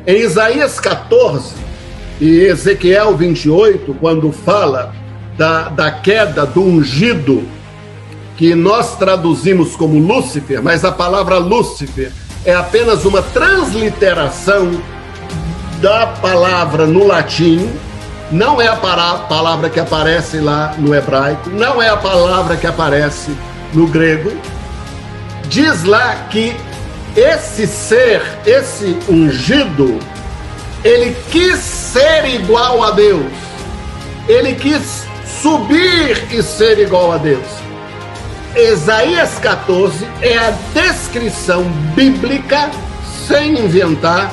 Em Isaías 14 e Ezequiel 28, quando fala da queda do ungido, que nós traduzimos como Lúcifer, mas a palavra Lúcifer é apenas uma transliteração da palavra no latim, não é a palavra que aparece lá no hebraico, não é a palavra que aparece no grego. Diz lá que esse ser, esse ungido, ele quis ser igual a Deus, ele quis subir e ser igual a Deus. Isaías 14 é a descrição bíblica, sem inventar,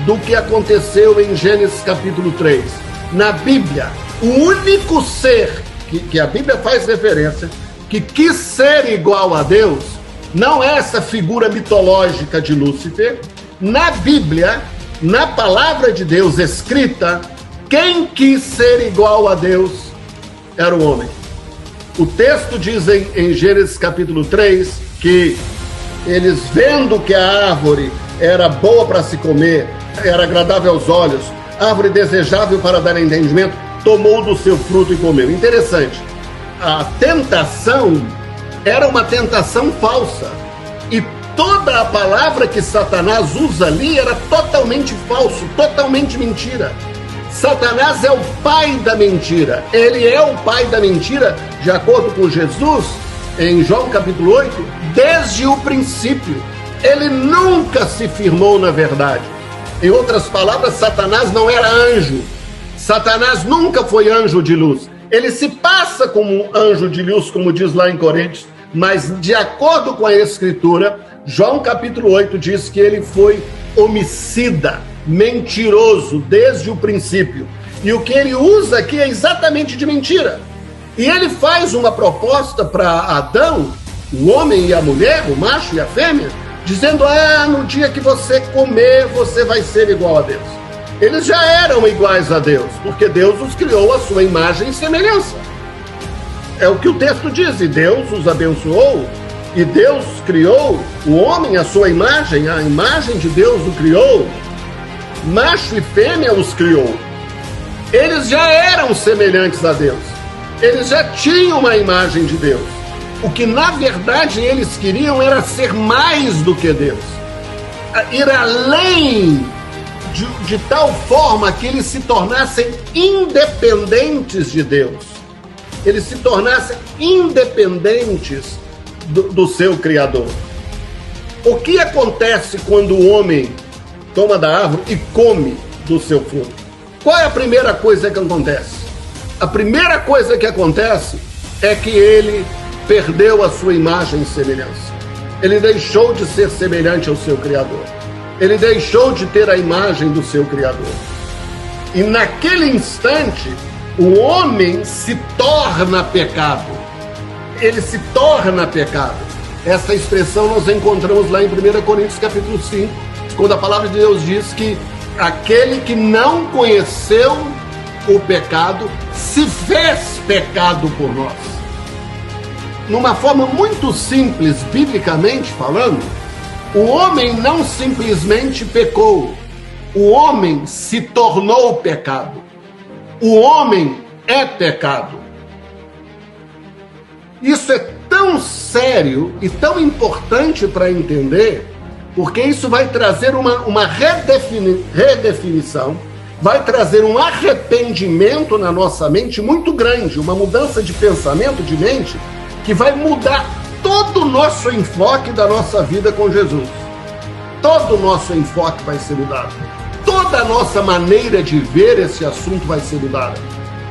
do que aconteceu em Gênesis capítulo 3. Na Bíblia, o único ser que a Bíblia faz referência, que quis ser igual a Deus, não é essa figura mitológica de Lúcifer. Na Bíblia, na palavra de Deus escrita, quem quis ser igual a Deus era o homem. O texto diz em Gênesis capítulo 3 que eles, vendo que a árvore era boa para se comer, era agradável aos olhos, árvore desejável para dar entendimento, tomou do seu fruto e comeu. Interessante, a tentação era uma tentação falsa, e toda a palavra que Satanás usa ali era totalmente falso, totalmente mentira. Satanás é o pai da mentira. Ele é o pai da mentira, de acordo com Jesus, em João capítulo 8, desde o princípio. Ele nunca se firmou na verdade. Em outras palavras, Satanás não era anjo. Satanás nunca foi anjo de luz. Ele se passa como um anjo de luz, como diz lá em Coríntios, mas de acordo com a Escritura, João capítulo 8 diz que ele foi homicida, mentiroso desde o princípio. E o que ele usa aqui é exatamente de mentira. E ele faz uma proposta para Adão, o homem e a mulher, o macho e a fêmea, dizendo: no dia que você comer, você vai ser igual a Deus. Eles já eram iguais a Deus, porque Deus os criou à sua imagem e semelhança. É o que o texto diz, e Deus os abençoou, e Deus criou o homem à sua imagem, a imagem de Deus o criou, macho e fêmea os criou. Eles já eram semelhantes a Deus, eles já tinham uma imagem de Deus. O que na verdade eles queriam era ser mais do que Deus, ir além, de tal forma que eles se tornassem independentes de Deus, eles se tornassem independentes do seu Criador. O que acontece quando o homem toma da árvore e come do seu fruto? Qual é a primeira coisa que acontece? A primeira coisa que acontece é que ele perdeu a sua imagem e semelhança. Ele deixou de ser semelhante ao seu Criador. Ele deixou de ter a imagem do seu Criador. E naquele instante, o homem se torna pecado. Ele se torna pecado. Essa expressão nós encontramos lá em 1 Coríntios capítulo 5, quando a palavra de Deus diz que aquele que não conheceu o pecado se fez pecado por nós. Numa forma muito simples, biblicamente falando, o homem não simplesmente pecou, o homem se tornou pecado. O homem é pecado. Isso é tão sério e tão importante para entender, porque isso vai trazer uma redefinição, vai trazer um arrependimento na nossa mente muito grande, uma mudança de pensamento, de mente, que vai mudar todo o nosso enfoque da nossa vida com Jesus. Todo o nosso enfoque vai ser mudado. Toda a nossa maneira de ver esse assunto vai ser mudada.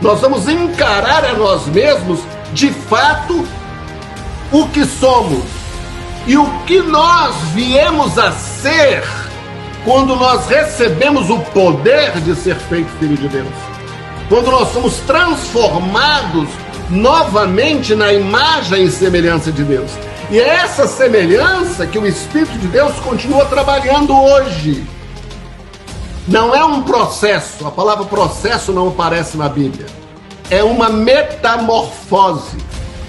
Nós vamos encarar a nós mesmos, de fato, o que somos e o que nós viemos a ser quando nós recebemos o poder de ser feito filho de Deus. Quando nós somos transformados novamente na imagem e semelhança de Deus. E é essa semelhança que o Espírito de Deus continua trabalhando hoje. Não é um processo, a palavra processo não aparece na Bíblia. É uma metamorfose.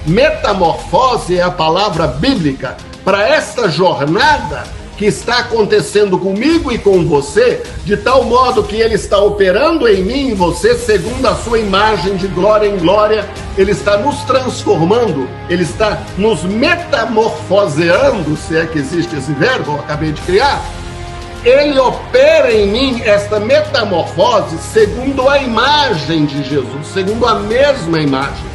Metamorfose é a palavra bíblica para esta jornada que está acontecendo comigo e com você, de tal modo que ele está operando em mim e em você, segundo a sua imagem, de glória em glória. Ele está nos transformando, ele está nos metamorfoseando, se é que existe esse verbo, eu acabei de criar. Ele opera em mim esta metamorfose segundo a imagem de Jesus, segundo a mesma imagem.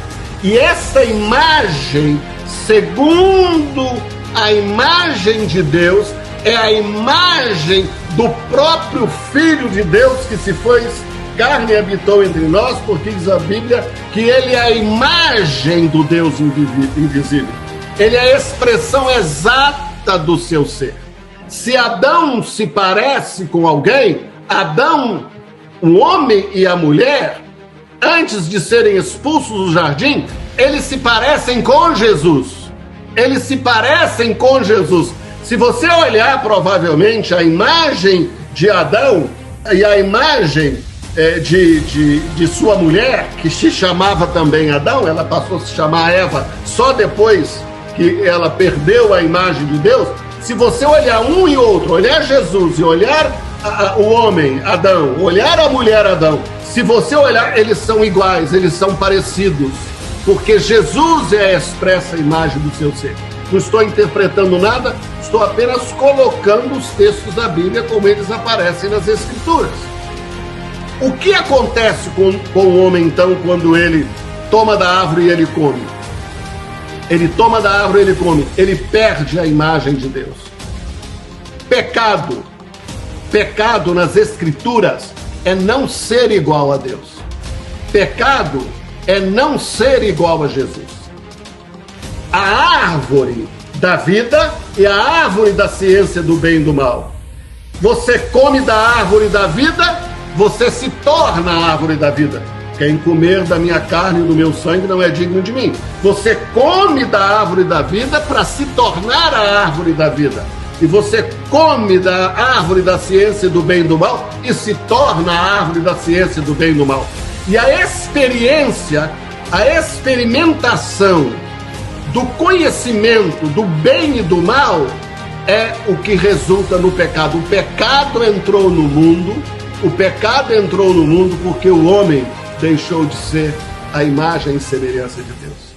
E essa imagem, segundo a imagem de Deus, é a imagem do próprio Filho de Deus que se fez carne e habitou entre nós, porque diz a Bíblia que ele é a imagem do Deus invisível. Ele é a expressão exata do seu ser. Se Adão se parece com alguém, Adão, o homem e a mulher, antes de serem expulsos do jardim, eles se parecem com Jesus. Eles se parecem com Jesus. Se você olhar, provavelmente, a imagem de Adão e a imagem de sua mulher, que se chamava também Adão, ela passou a se chamar Eva só depois que ela perdeu a imagem de Deus. Se você olhar um e outro, olhar Jesus e olhar o homem, Adão, olhar a mulher, Adão, se você olhar, eles são iguais, eles são parecidos, porque Jesus é a expressa imagem do seu ser. Não estou interpretando nada, estou apenas colocando os textos da Bíblia como eles aparecem nas Escrituras. O que acontece com o homem, então, quando ele toma da árvore e ele come? Ele toma da árvore e ele come. Ele perde a imagem de Deus. Pecado nas Escrituras é não ser igual a Deus. Pecado é não ser igual a Jesus. A árvore da vida e a árvore da ciência do bem e do mal. Você come da árvore da vida, você se torna a árvore da vida. Quem comer da minha carne e do meu sangue não é digno de mim. Você come da árvore da vida para se tornar a árvore da vida. E você come da árvore da ciência do bem e do mal e se torna a árvore da ciência do bem e do mal. E a experiência, a experimentação do conhecimento do bem e do mal é o que resulta no pecado. O pecado entrou no mundo porque o homem deixou de ser a imagem e semelhança de Deus.